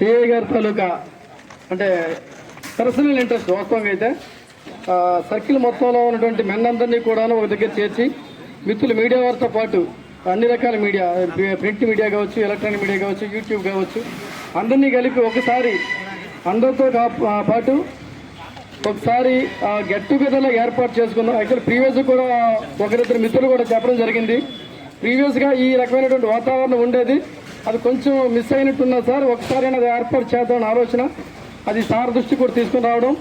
CI గారి తాలూకా అంటే personal interest వాస్తవంగా అయితే సర్కిల్ మొత్తంలో ఉన్నటువంటి మెన్ అందరినీ కూడా ఒక దగ్గర చేర్చి మిత్రులు మీడియా వారితో పాటు అన్ని రకాల మీడియా, ప్రింట్ మీడియా కావచ్చు, ఎలక్ట్రానిక్ మీడియా కావచ్చు, యూట్యూబ్ కావచ్చు, అందరినీ కలిపి ఒకసారి అందరితో పాటు ఒకసారి గెట్ టుగెదర్లో ఏర్పాటు చేసుకుందాం. యాక్చువల్ ప్రీవియస్ కూడా ఒకరిద్దరు మిత్రులు కూడా చెప్పడం జరిగింది. ప్రీవియస్గా ఈ రకమైనటువంటి వాతావరణం ఉండేది, అది కొంచెం మిస్ అయినట్టున్నా సార్, ఒకసారి అది ఏర్పాటు చేద్దామని ఆలోచన, అది సార్ దృష్టి కూడా తీసుకుని రావడం.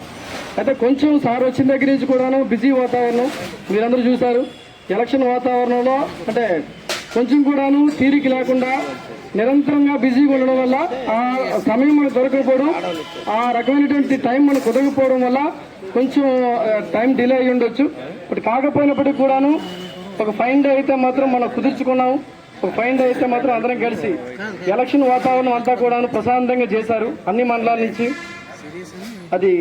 అయితే కొంచెం సార్ వచ్చిన దగ్గర నుంచి కూడాను బిజీ వాతావరణం మీరందరూ చూశారు. ఎలక్షన్ వాతావరణంలో అంటే కొంచెం కూడాను తీరిక లేకుండా నిరంతరంగా బిజీగా ఉండడం వల్ల ఆ సమయం మనకు దొరకకపోవడం, ఆ రకమైనటువంటి టైం మనకు కుదరకపోవడం వల్ల కొంచెం టైం డిలే అయ్యి ఉండొచ్చు. బట్ కాకపోయినప్పటికీ కూడాను ఒక ఫైన్ డే అయితే మాత్రం మనం కుదుర్చుకున్నాము. ఒక ఫైన్ డే అయితే మాత్రం అందరం కలిసి ఎలక్షన్ వాతావరణం అంతా కూడాను ప్రశాంతంగా చేశారు. అన్ని మండలాల నుంచి, అది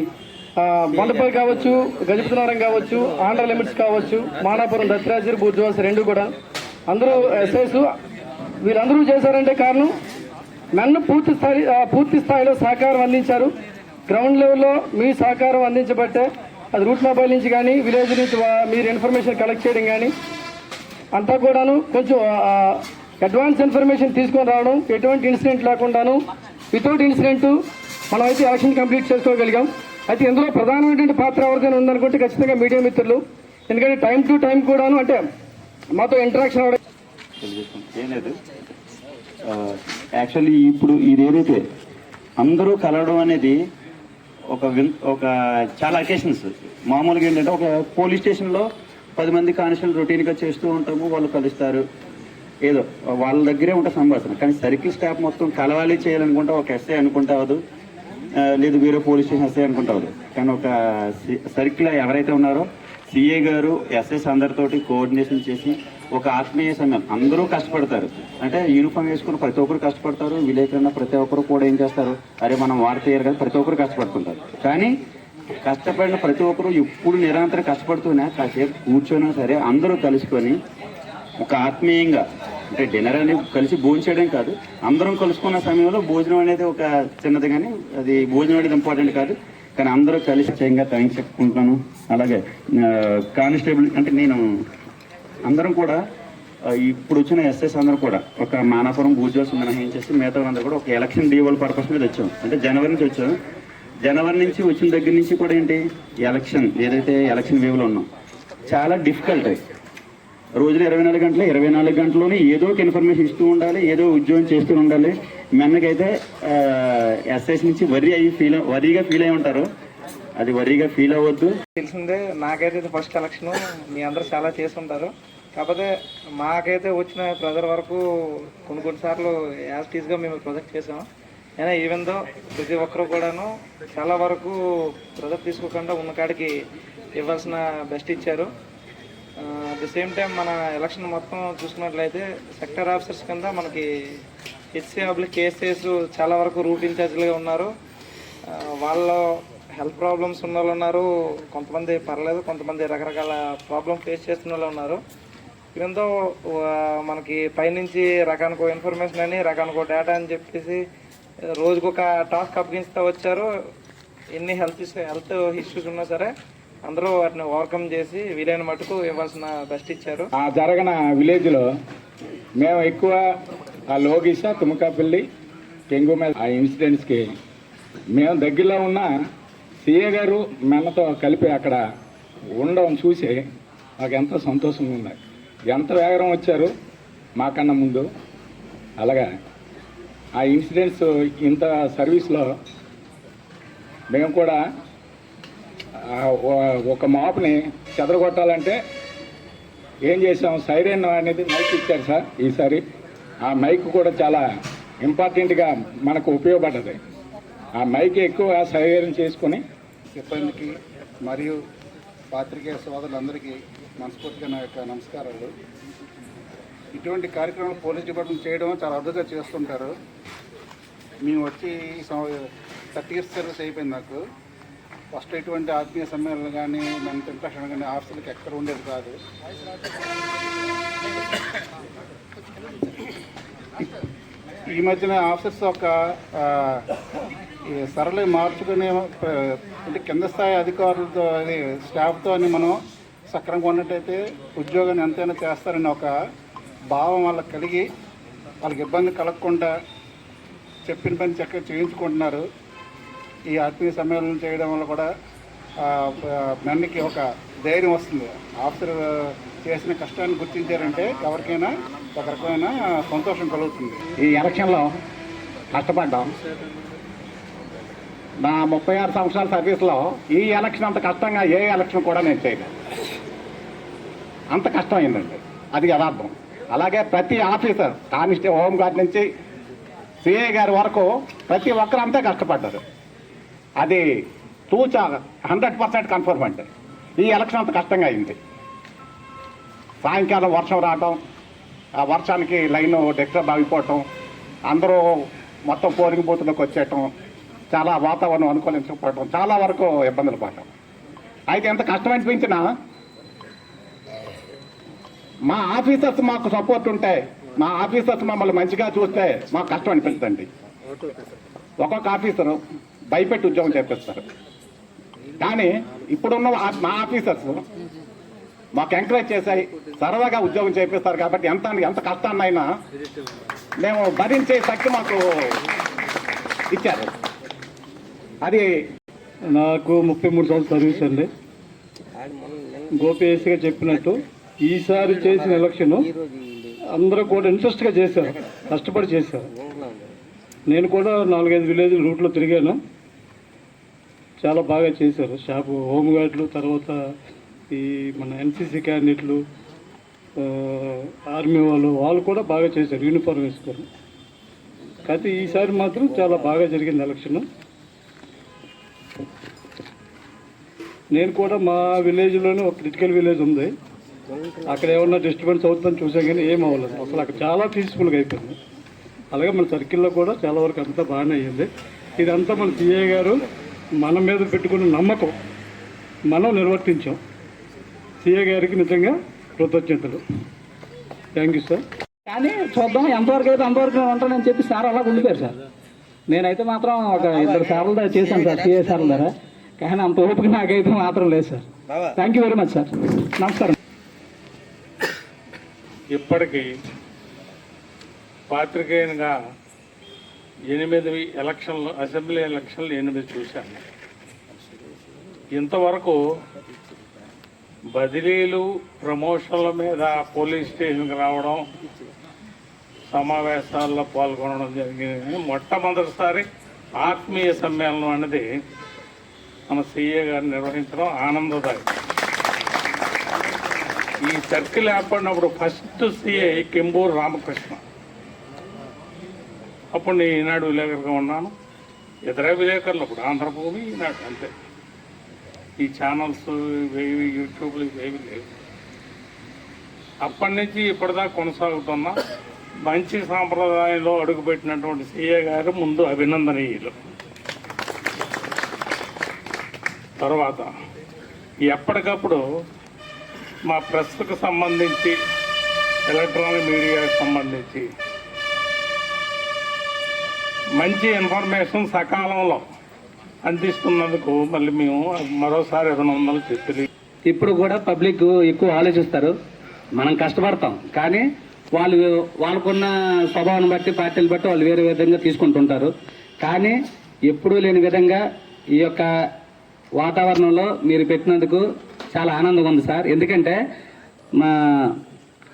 బొండపల్లి కావచ్చు, గజపతినగరం కావచ్చు, ఆంధ్ర లిమిట్స్ కావచ్చు, మానాపురం, దత్రాజీరు, బుర్జువాస రెండు కూడా అందరూ ఎస్ఐస్ వీళ్ళందరూ చేశారంటే కారణం నన్ను పూర్తి స్థాయిలో సహకారం అందించారు. గ్రౌండ్ లెవెల్లో మీ సహకారం అందించబట్టే అది రూట్ మొబైల్ నుంచి కానీ విలేజ్ నుంచి మీరు ఇన్ఫర్మేషన్ కలెక్ట్ చేయడం కానీ అంతా కూడాను కొంచెం అడ్వాన్స్ ఇన్ఫర్మేషన్ తీసుకొని రావడం, ఎటువంటి ఇన్సిడెంట్ లేకుండాను వితౌట్ ఇన్సిడెంట్ మనం అయితే ఎలక్షన్ కంప్లీట్ చేసుకోగలిగాం. అయితే ఇందులో ప్రధానమైనటువంటి పాత్ర ఎవరికైనా ఉందనుకుంటే ఖచ్చితంగా మీడియా మిత్రులు, ఎందుకంటే టైం టు టైం కూడాను అంటే మాతో ఇంటరాక్షన్ అవ్వడం. ఏం లేదు, యాక్చువల్లీ ఇప్పుడు ఇదేదైతే అందరూ కలవడం అనేది ఒక చాలా అకేషన్స్. మామూలుగా ఏంటంటే ఒక పోలీస్ స్టేషన్లో 10 మంది కానిస్టేబుల్ రొటీన్గా చేస్తూ ఉంటాము, వాళ్ళు కలుస్తారు, ఏదో వాళ్ళ దగ్గరే ఉంటే సంభాషణ. కానీ సర్కిల్ స్టాఫ్ మొత్తం కలవాలి చేయాలనుకుంటా ఒక ఎస్ఐ అనుకుంటా అవ్వదు, లేదు వేరే పోలీస్ స్టేషన్ ఎస్ఐ అనుకుంటా అవ్వదు. కానీ ఒక సర్కిల్ ఎవరైతే ఉన్నారో సిఏ గారు ఎస్ఎస్ అందరితోటి కోఆర్డినేషన్ చేసి ఒక ఆత్మీయ సమయం అందరూ కష్టపడతారు. అంటే యూనిఫామ్ వేసుకుని ప్రతి ఒక్కరు కష్టపడతారు, విలేకరున్న ప్రతి ఒక్కరు కూడా ఏం చేస్తారు, అరే మనం వార్తయ్యారు కదా, ప్రతి ఒక్కరు కష్టపడుతుంటారు. కానీ కష్టపడిన ప్రతి ఒక్కరు ఎప్పుడు నిరంతరం కష్టపడుతూనే కాసేపు కూర్చొని సరే అందరూ కలుసుకొని ఒక ఆత్మీయంగా, అంటే డిన్నర్ అనేది కలిసి భోజనం చేయడం కాదు, అందరం కలుసుకున్న సమయంలో భోజనం అనేది ఒక చిన్నది, కానీ అది భోజనం అనేది ఇంపార్టెంట్ కాదు. కానీ అందరూ కలిసి చేయంగా థ్యాంక్స్ చెప్పుకుంటున్నాను. అలాగే కానిస్టేబుల్ అంటే నేను అందరం కూడా ఇప్పుడు వచ్చిన ఎస్ఎస్ అందరూ కూడా ఒక మానాపురం బూజోస్ మినహాయించేసి మిగతా అందరూ కూడా ఒక ఎలక్షన్ డివోల్ పర్పస్ మీద వచ్చాం. అంటే జనవరి నుంచి వచ్చాం. జనవరి నుంచి వచ్చిన దగ్గర నుంచి కూడా ఏంటి ఎలక్షన్ ఏదైతే ఎలక్షన్ వేవ్లో ఉన్నాం చాలా డిఫికల్ట్. రోజులు 24 గంటల్లోనే ఏదో ఒక ఇన్ఫర్మేషన్ ఇస్తూ ఉండాలి, ఏదో ఉద్యోగం చేస్తూ ఉండాలి. మెన్నకైతే ఎస్ఐస్ నుంచి వరీగా ఫీల్ అయి ఉంటారు, అది వరీగా ఫీల్ అవ్వద్దు. తెలిసిందే, నాకైతే ఇది ఫస్ట్ ఎలక్షన్, మీ అందరూ చాలా చేసి ఉంటారు. కాకపోతే మాకైతే వచ్చిన ప్రెజర్ వరకు కొన్నిసార్లు యాక్టివ్గా మేము ప్రొజెక్ట్ చేసాం. అయినా ఈవెందో ప్రతి ఒక్కరు కూడాను చాలా వరకు ప్రెజర్ తీసుకోకుండా ఉన్న కాడికి ఇవ్వాల్సిన బెస్ట్ ఇచ్చారు. అట్ ది సేమ్ టైం మన ఎలక్షన్ మొత్తం చూసుకున్నట్లయితే సెక్టర్ ఆఫీసర్స్ కింద మనకి కేసెస్ చాలా వరకు రూట్ ఇన్ఛార్జ్లుగా ఉన్నారు. వాళ్ళ హెల్త్ ప్రాబ్లమ్స్ ఉన్న వాళ్ళు ఉన్నారు, కొంతమంది పర్లేదు, కొంతమంది రకరకాల ప్రాబ్లమ్ ఫేస్ చేస్తున్న వాళ్ళు ఉన్నారు. ఇదంతా మనకి పైనుంచి రకానికో ఇన్ఫర్మేషన్ అని రకానికో డేటా అని చెప్పేసి రోజుకొక టాస్క్ అప్పగిస్తూ వచ్చారు. ఎన్ని హెల్త్ ఇష్యూస్ ఉన్నా సరే అందరూ వాటిని ఓవర్కమ్ చేసి వీలైన మటుకు ఇవ్వాల్సిన బెస్ట్ ఇచ్చారు. జరగన విలేజ్లో మేము ఎక్కువ ఆ లోగిష, తుమ్మకాపల్లి, టెంగుమేల్ ఆ ఇన్సిడెంట్స్కి మేము దగ్గరలో ఉన్న సిఏ గారు మెన్నతో కలిపి అక్కడ ఉండడం చూసి మాకు ఎంతో సంతోషంగా ఉంది. ఎంత వేగం వచ్చారు మాకన్నా ముందు. అలాగా ఆ ఇన్సిడెంట్స్ ఇంత సర్వీస్లో మేము కూడా ఒక మాప్ని చెదరగొట్టాలంటే ఏం చేసాం, సైరన్ అనేది మైక్ ఇచ్చారు సార్ ఈసారి. ఆ మైక్ కూడా చాలా ఇంపార్టెంట్గా మనకు ఉపయోగపడ్డది. ఆ మైక్ ఎక్కువ సైరన్ చేసుకొని సిబ్బందికి మరియు పాత్రికేయ సోదరులందరికీ మనస్ఫూర్తిగా నా యొక్క నమస్కారాలు. ఇటువంటి కార్యక్రమాలు పోలీస్ డిపార్ట్మెంట్ చేయడం చాలా అరుదుగా చేస్తుంటారు. మేము వచ్చి 30 years సర్వీస్ అయిపోయింది నాకు. ఫస్ట్ ఇటువంటి ఆత్మీయ సమ్మేళనలు కానీ మెంట్ ఇంప్రెషన్ కానీ ఆఫీసులకు ఎక్కడ ఉండేది కాదు. ఈ మధ్యన ఆఫీసర్స్ ఒక ఈ సరళి మార్చుకునే అంటే కింద స్థాయి అధికారులతో అది స్టాఫ్తో అని మనం సక్రమంగా ఉన్నట్టయితే ఉద్యోగాన్ని ఎంతైనా చేస్తారని ఒక భావం వాళ్ళకి కలిగి వాళ్ళకి ఇబ్బంది కలగకుండా చెప్పిన పని చక్కగా చేయించుకుంటున్నారు. ఈ ఆత్మీయ సమ్మేళనం చేయడం వల్ల కూడా మెన్కి ఒక ధైర్యం వస్తుంది. ఆఫీసర్ చేసిన కష్టాన్ని గుర్తించారంటే ఎవరికైనా ఒక రకమైన సంతోషం కలుగుతుంది. ఈ ఎలక్షన్లో కష్టపడ్డాం. నా 36 సంవత్సరాల సర్వీస్లో ఈ ఎలక్షన్ అంత కష్టంగా ఏ ఎలక్షన్ కూడా నేను చేయలేదు. అంత కష్టమైందండి, అది యథార్థం. అలాగే ప్రతి ఆఫీసర్ హోంగార్డ్ నుంచి సిఐ గారి వరకు ప్రతి ఒక్కరు అంతే కష్టపడ్డారు. అది 100% కన్ఫర్మ్ అంటే ఈ ఎలక్షన్ అంత కష్టంగా అయింది. సాయంకాలం వర్షం రావటం, ఆ వర్షానికి లైన్ డిస్టర్బ్ అయిపోవటం, అందరూ మొత్తం పోలింగ్ బూత్లోకి వచ్చేయటం, చాలా వాతావరణం అనుకూలించకపోవటం, చాలా వరకు ఇబ్బందులు పడటం. అయితే ఎంత కష్టం అనిపించినా మా ఆఫీసర్స్ మాకు సపోర్ట్ ఉంటే, మా ఆఫీసర్స్ మమ్మల్ని మంచిగా చూస్తే మాకు కష్టం అనిపిస్తుందండి. ఒక్కొక్క ఆఫీసరు భయపెట్టి ఉద్యోగం చేపిస్తారు. కానీ ఇప్పుడున్న మా ఆఫీసర్స్ మాకు ఎంకరేజ్ చేశాయి, సరదాగా ఉద్యోగం చేపిస్తారు. కాబట్టి ఎంత కష్టాన్నైనా మేము భరించే శక్తి మాకు ఇచ్చారు. అది నాకు 33 సంవత్సరాల సర్వీస్ అండి. గోపీఎస్గా చెప్పినట్టు ఈసారి చేసిన ఎలక్షన్ అందరూ కూడా ఇంట్రెస్ట్గా చేశారు, కష్టపడి చేశారు. నేను కూడా 4-5 విలేజ్ రూట్లో తిరిగాను, చాలా బాగా చేశారు. షాపు హోంగార్డులు, తర్వాత ఈ మన ఎన్సీసీ క్యాండిడేట్లు, ఆర్మీ వాళ్ళు కూడా బాగా చేశారు, యూనిఫామ్ వేసుకొని. కాకపోతే ఈసారి మాత్రం చాలా బాగా జరిగింది ఎలక్షన్. నేను కూడా మా విలేజ్లోనే ఒక క్రిటికల్ విలేజ్ ఉంది, అక్కడ ఏమన్నా డిస్టర్బెన్స్ అవుతుందని చూసాం కానీ ఏం అవ్వలేదు. అసలు అక్కడ చాలా పీస్ఫుల్గా అయిపోయింది. అలాగే మన సర్కిల్లో కూడా చాలా వరకు అంతా బాగానే అయ్యింది. ఇదంతా మన సిఐ గారు మన మీద పెట్టుకున్న నమ్మకం మనం నిర్వర్తించాం. సిఐ గారికి నిజంగా కృతజ్ఞతలు. Thank you sir. కానీ చూద్దాం ఎంతవరకు అయితే అంతవరకు ఉంటానని చెప్పి సార్ అలా ఉండిపోయారు సార్. నేనైతే మాత్రం ఒక 2 సార్లు దాకా చేశాను సార్ సిఐ సార్ల ద్వారా, కానీ అంత ఓపిక నాకైతే మాత్రం లేదు sir. Thank you very much sir. నమస్కారం. ఇప్పటికీ పాత్రికేయునిగా 8 ఎలక్షన్లు, అసెంబ్లీ ఎలక్షన్లు 8 చూశాను. ఇంతవరకు బదిలీలు, ప్రమోషన్ల మీద పోలీస్ స్టేషన్కి రావడం, సమావేశాల్లో పాల్గొనడం జరిగింది. మొట్టమొదటిసారి ఆత్మీయ సమ్మేళనం అనేది మన సిఏ గారు నిర్వహించడం ఆనందదాయకం. ఈ సర్కిల్ ఏర్పడినప్పుడు ఫస్ట్ సిఐ కెంబూరు రామకృష్ణ. అప్పుడు నేను ఈనాడు విలేకరుగా ఉన్నాను. ఇతర విలేకరులు అప్పుడు ఆంధ్రభూమి, ఈనాడు అంతే. ఈ ఛానల్స్ ఇవేవి, యూట్యూబ్లు ఇవేవి లేవు. అప్పటి నుంచి ఇప్పటిదాకా కొనసాగుతున్న మంచి సాంప్రదాయంలో అడుగుపెట్టినటువంటి సిఏ గారు ముందు అభినందనీయులు. తర్వాత ఎప్పటికప్పుడు మా ప్రెస్కు సంబంధించి, ఎలక్ట్రానిక్ మీడియాకు సంబంధించి మంచి ఇన్ఫర్మేషన్ సకాలంలో అందిస్తున్నందుకు మళ్ళీ మేము మరోసారి అభినందనలు చెప్పి. ఇప్పుడు కూడా పబ్లిక్ ఎక్కువ ఆలోచిస్తారు, మనం కష్టపడతాం, కానీ వాళ్ళకున్న స్వభావాన్ని బట్టి, పార్టీలు బట్టి వాళ్ళు వేరే విధంగా తీసుకుంటుంటారు. కానీ ఎప్పుడూ లేని విధంగా ఈ యొక్క వాతావరణంలో మీరు పెట్టినందుకు చాలా ఆనందంగా ఉంది సార్. ఎందుకంటే మా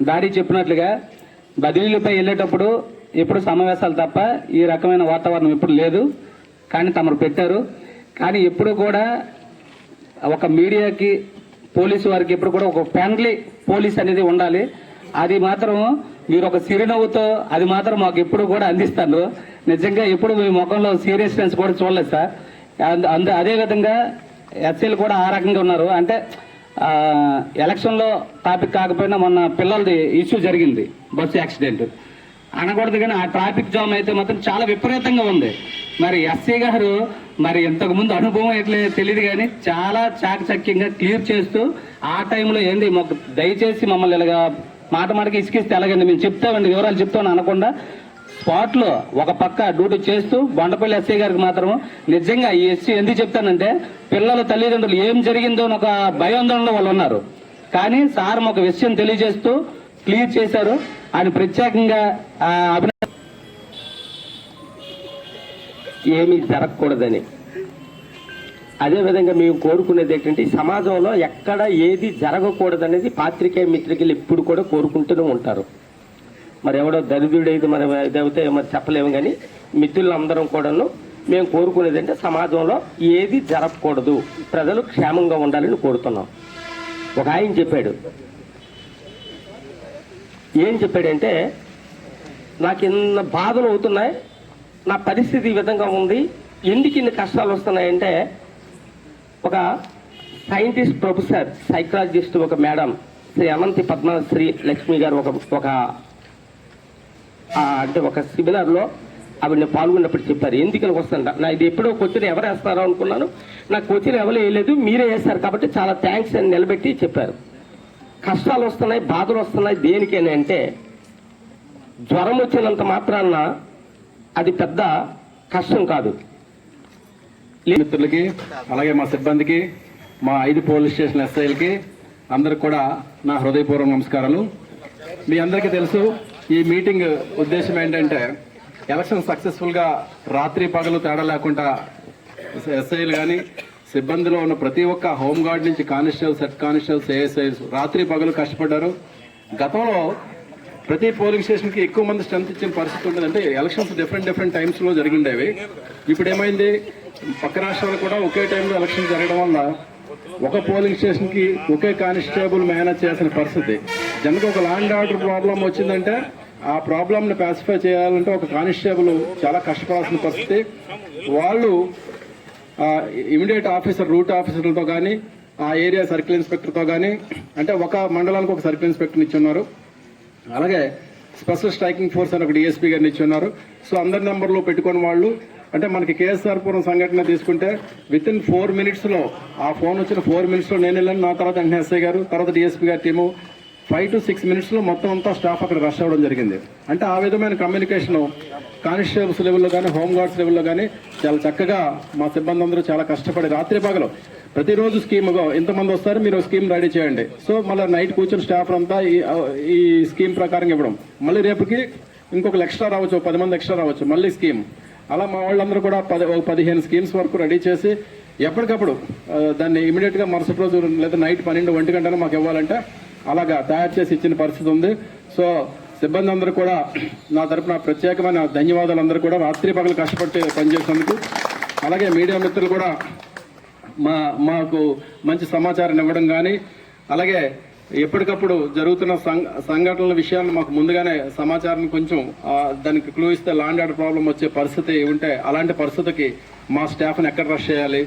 డాడీ చెప్పినట్లుగా బదిలీలపై వెళ్ళేటప్పుడు ఎప్పుడు సమావేశాలు తప్ప ఈ రకమైన వాతావరణం ఎప్పుడు లేదు, కానీ తమరు పెట్టారు. కానీ ఎప్పుడు కూడా ఒక మీడియాకి, పోలీసు వారికి ఎప్పుడు కూడా ఒక ఫ్రెండ్లీ పోలీస్ అనేది ఉండాలి. అది మాత్రం మీరు ఒక చిరునవ్వుతో అది మాత్రం మాకు ఎప్పుడు కూడా అందిస్తారు. నిజంగా ఎప్పుడు మీ ముఖంలో సీరియస్నెస్ కూడా చూడలేదు సార్. అదేవిధంగా ఎస్సీలు కూడా ఆ రకంగా ఉన్నారు. అంటే ఎలక్షన్లో టాపిక్ కాకపోయినా మొన్న పిల్లలది ఇష్యూ జరిగింది, బస్సు యాక్సిడెంట్ అనకూడదు, కానీ ఆ ట్రాఫిక్ జామ్ అయితే మాత్రం చాలా విపరీతంగా ఉంది. మరి ఎస్సీ గారు మరి ఇంతకుముందు అనుభవం ఎట్లే తెలియదు, కానీ చాలా చాకచక్యంగా క్లియర్ చేస్తూ ఆ టైంలో ఏంది దయచేసి మమ్మల్ని ఇలాగా మాట మాటకి ఇసుకిస్తే ఎలాగండి మేము చెప్తామండి, వివరాలు చెప్తామని అనకుండా స్పాట్లో ఒక పక్క డ్యూటీ చేస్తూ బొండపల్లి ఎస్ఐ గారికి మాత్రం నిజంగా ఈ ఎస్సీ ఎందుకు చెప్తానంటే పిల్లల తల్లిదండ్రులు ఏం జరిగిందో అని ఒక భయాందోళనలో వాళ్ళు ఉన్నారు. కానీ సార్ ఒక విషయం తెలియజేస్తూ క్లియర్ చేశారు. ఆయన ప్రత్యేకంగా ఏమీ జరగకూడదని. అదేవిధంగా మేము కోరుకునేది ఏంటంటే ఈ సమాజంలో ఎక్కడ ఏది జరగకూడదనేది పాత్రికేయ మిత్రులు ఎప్పుడు కూడా కోరుకుంటూనే ఉంటారు. మరి ఎవడో దరిద్రుడైతే మరి ఇదైతే మరి చెప్పలేము. కానీ మిత్రులందరం కూడాను మేము కోరుకునేది అంటే సమాజంలో ఏది జరగకూడదు, ప్రజలు క్షేమంగా ఉండాలని కోరుతున్నాం. ఒక ఆయన చెప్పాడు, ఏం చెప్పాడంటే నాకు ఇన్ని బాధలు అవుతున్నాయి, నా పరిస్థితి ఈ విధంగా ఉంది, ఎందుకు ఇన్ని కష్టాలు వస్తున్నాయంటే ఒక సైంటిస్ట్ ప్రొఫెసర్ సైకాలజిస్ట్ ఒక మేడం శ్రీ అనంతి పద్మశ్రీ లక్ష్మి గారు ఒక సెమినార్లో ఆవిడని పాల్గొన్నప్పుడు చెప్పారు. ఎందుకని వస్తుంట నా ఇది ఎప్పుడో క్వశ్చన్ ఎవరు వేస్తారో అనుకున్నాను, నాకు క్వశ్చన్ ఎవరు వేయలేదు, మీరే వేస్తారు కాబట్టి చాలా థ్యాంక్స్ అని నిలబెట్టి చెప్పారు. కష్టాలు వస్తున్నాయి, బాధలు వస్తున్నాయి దేనికని అంటే జ్వరం వచ్చినంత మాత్రాన అది పెద్ద కష్టం కాదు. మిత్రులకి అలాగే మా సిబ్బందికి, మా 5 పోలీస్ స్టేషన్ ఎస్ఐలకి అందరికి కూడా నా హృదయపూర్వక నమస్కారాలు. మీ అందరికీ తెలుసు ఈ మీటింగ్ ఉద్దేశం ఏంటంటే ఎలక్షన్ సక్సెస్ఫుల్గా రాత్రి పగలు తేడా లేకుండా ఎస్ఐలు కానీ సిబ్బందిలో ఉన్న ప్రతి ఒక్క హోంగార్డ్ నుంచి కానిస్టేబుల్స్, హెడ్ కానిస్టేబుల్స్, ఏఎస్ఐస్ రాత్రి పగలు కష్టపడ్డారు. గతంలో ప్రతి పోలింగ్ స్టేషన్కి ఎక్కువ మంది స్ట్రెంత్ ఇచ్చిన పరిస్థితి ఉంటుంది. అంటే ఎలక్షన్స్ డిఫరెంట్ టైమ్స్లో జరిగిండేవి. ఇప్పుడు ఏమైంది, పక్క రాష్ట్రాలు కూడా ఒకే టైంలో ఎలక్షన్ జరగడం వల్ల ఒక పోలింగ్ స్టేషన్కి ఒకే కానిస్టేబుల్ మేనేజ్ చేసిన పరిస్థితి. జనరల్గా ఒక ల్యాండ్ ఆర్డర్ ప్రాబ్లం వచ్చిందంటే ఆ ప్రాబ్లంని పాసిఫై చేయాలంటే ఒక కానిస్టేబుల్ చాలా కష్టపడాల్సిన పరిస్థితి. వాళ్ళు ఇమీడియట్ ఆఫీసర్, రూట్ ఆఫీసర్లతో కానీ ఆ ఏరియా సర్కిల్ ఇన్స్పెక్టర్తో కానీ, అంటే ఒక మండలానికి ఒక సర్కిల్ ఇన్స్పెక్టర్ని ఇచ్చున్నారు. అలాగే స్పెషల్ స్ట్రైకింగ్ ఫోర్స్ అని ఒక డిఎస్పీ గారిని ఇచ్చున్నారు. సో అందరి నెంబర్లో పెట్టుకుని వాళ్ళు, అంటే మనకి కేఎస్ఆర్ పురం సంఘటన తీసుకుంటే విత్ ఇన్ 4 minutesలో ఆ ఫోన్ వచ్చిన 4 minutesలో నేను వెళ్ళాను, నా తర్వాత వెంటనే ఎస్ఐ గారు, తర్వాత డిఎస్పీ గారి టీము 5 to 6 minutesలో మొత్తం అంతా స్టాఫ్ అక్కడ రష్ అవ్వడం జరిగింది. అంటే ఆ విధమైన కమ్యూనికేషన్ కానిస్టేబుల్స్ లెవెల్లో కానీ హోంగార్డ్స్ లెవెల్లో కానీ చాలా చక్కగా మా సిబ్బంది అందరూ చాలా కష్టపడి రాత్రి పగలు ప్రతిరోజు స్కీమ్గా ఇంతమంది వస్తారు, మీరు స్కీమ్ రెడీ చేయండి. సో మళ్ళీ నైట్ కూర్చొని స్టాఫ్ అంతా ఈ స్కీమ్ ప్రకారం ఇవ్వడం, మళ్ళీ రేపుకి ఇంకొక ఎక్స్ట్రా రావచ్చు, 10 మంది ఎక్స్ట్రా రావచ్చు, మళ్ళీ స్కీమ్. అలా మా వాళ్ళందరూ కూడా 15 స్కీమ్స్ వరకు రెడీ చేసి ఎప్పటికప్పుడు దాన్ని ఇమీడియట్గా మరుసటి రోజు లేదా నైట్ 12-1 గంటనే మాకు ఇవ్వాలంటే అలాగా తయారు చేసి ఇచ్చిన పరిస్థితి ఉంది. సో సిబ్బంది అందరూ కూడా నా తరపున ప్రత్యేకమైన ధన్యవాదాలు. అందరూ కూడా రాత్రి పగలు కష్టపడి పనిచేసేందుకు. అలాగే మీడియా మిత్రులు కూడా మాకు మంచి సమాచారం ఇవ్వడం కానీ, అలాగే ఎప్పటికప్పుడు జరుగుతున్న సంఘటనల విషయాలను మాకు ముందుగానే సమాచారం కొంచెం దానికి క్లూ ఇస్తే ల్యాండ్ ఆర్డర్ ప్రాబ్లం వచ్చే పరిస్థితి ఉంటే అలాంటి పరిస్థితికి మా స్టాఫ్ని ఎక్కడ రష్ చేయాలి.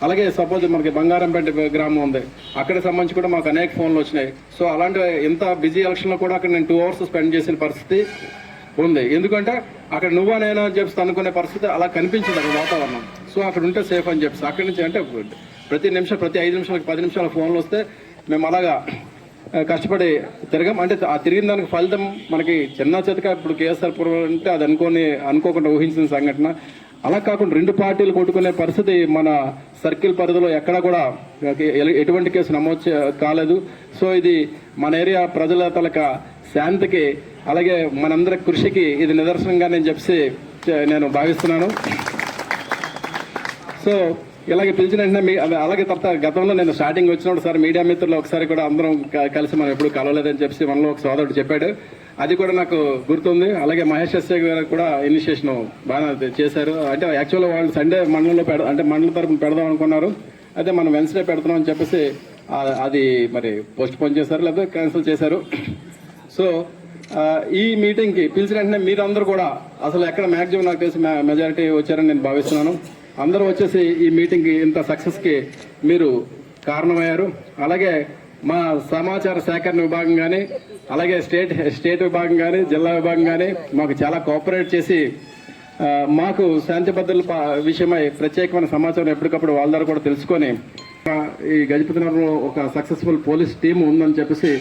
అలాగే సపోజ్ మనకి బంగారంపేట గ్రామం ఉంది, అక్కడికి సంబంధించి కూడా మాకు అనేక ఫోన్లు వచ్చినాయి. సో అలాంటి ఇంత బిజీ ఎలక్షన్లో కూడా అక్కడ నేను 2 hours స్పెండ్ చేసిన పరిస్థితి ఉంది. ఎందుకంటే అక్కడ నువ్వా నేనా అని చెప్పి అనుకునే పరిస్థితి అలా కనిపించింది అక్కడ వాతావరణం. సో అక్కడ ఉంటే సేఫ్ అని చెప్పి అక్కడి నుంచి అంటే ప్రతి 5 నిమిషాలకు 10 నిమిషాల ఫోన్లు వస్తే మేము అలాగా కష్టపడి తిరగం. అంటే ఆ తిరిగిన దానికి ఫలితం మనకి చిన్న చేతగా ఇప్పుడు కేఎస్ఆర్ పురం అంటే అది అనుకోకుండా ఊహించిన సంఘటన. అలా కాకుండా 2 పార్టీలు కొట్టుకునే పరిస్థితి మన సర్కిల్ పరిధిలో ఎక్కడా కూడా ఎటువంటి కేసు నమోదు కాలేదు. సో ఇది మన ఏరియా ప్రజల తలక శాంతికి అలాగే మనందరి కృషికి ఇది నిదర్శనంగా నేను భావిస్తున్నాను. సో ఇలాగే పిలిచిన వెంటనే అలాగే తర్వాత గతంలో నేను స్టార్టింగ్ వచ్చినప్పుడు సార్ మీడియా మిత్రులు ఒకసారి కూడా అందరం కలిసి మనం ఎప్పుడు కలవలేదని చెప్పి మనలో ఒక సోదరుడు చెప్పాడు, అది కూడా నాకు గుర్తుంది. అలాగే మహేష్ ఎస్ఐ గారు కూడా ఇనిషియేషన్ బాగా చేశారు. అంటే యాక్చువల్గా వాళ్ళు సండే మండలంలో మండల తరపున పెడదాం అనుకున్నారు, అయితే మనం వెన్స్డే పెడుతున్నాం అని చెప్పేసి అది మరి పోస్ట్ పోన్ చేశారు లేదా క్యాన్సిల్ చేశారు. సో ఈ మీటింగ్కి పిలిచిన వెంటనే మీరందరూ కూడా అసలు ఎక్కడ మ్యాక్సిమం నాకు తెలిసి మెజారిటీ వచ్చారని నేను భావిస్తున్నాను. అందరూ వచ్చేసి ఈ మీటింగ్కి ఇంత సక్సెస్కి మీరు కారణమయ్యారు. అలాగే మా సమాచార సేకరణ విభాగం కానీ అలాగే స్టేట్ విభాగం కానీ జిల్లా విభాగం కానీ మాకు చాలా కోఆపరేట్ చేసి మాకు శాంతి భద్రతల విషయమై ప్రత్యేకమైన సమాచారం ఎప్పటికప్పుడు వాళ్ళ ద్వారా కూడా తెలుసుకొని ఈ గజపతినగరంలో ఒక సక్సెస్ఫుల్ పోలీస్ టీం ఉందని చెప్పేసి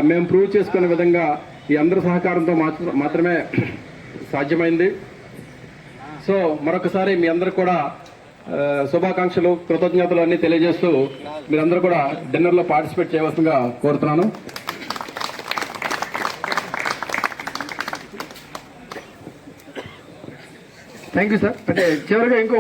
మేము ప్రూవ్ చేసుకునే విధంగా ఈ అందరి సహకారంతో మాత్రమే సాధ్యమైంది. సో మరొకసారి మీ అందరూ కూడా శుభాకాంక్షలు, కృతజ్ఞతలు అన్నీ తెలియజేస్తూ మీరందరూ కూడా డిన్నర్లో పార్టిసిపేట్ చేయవలసిందిగా కోరుతున్నాను. Thank you sir. అంటే చివరిగా ఇంకో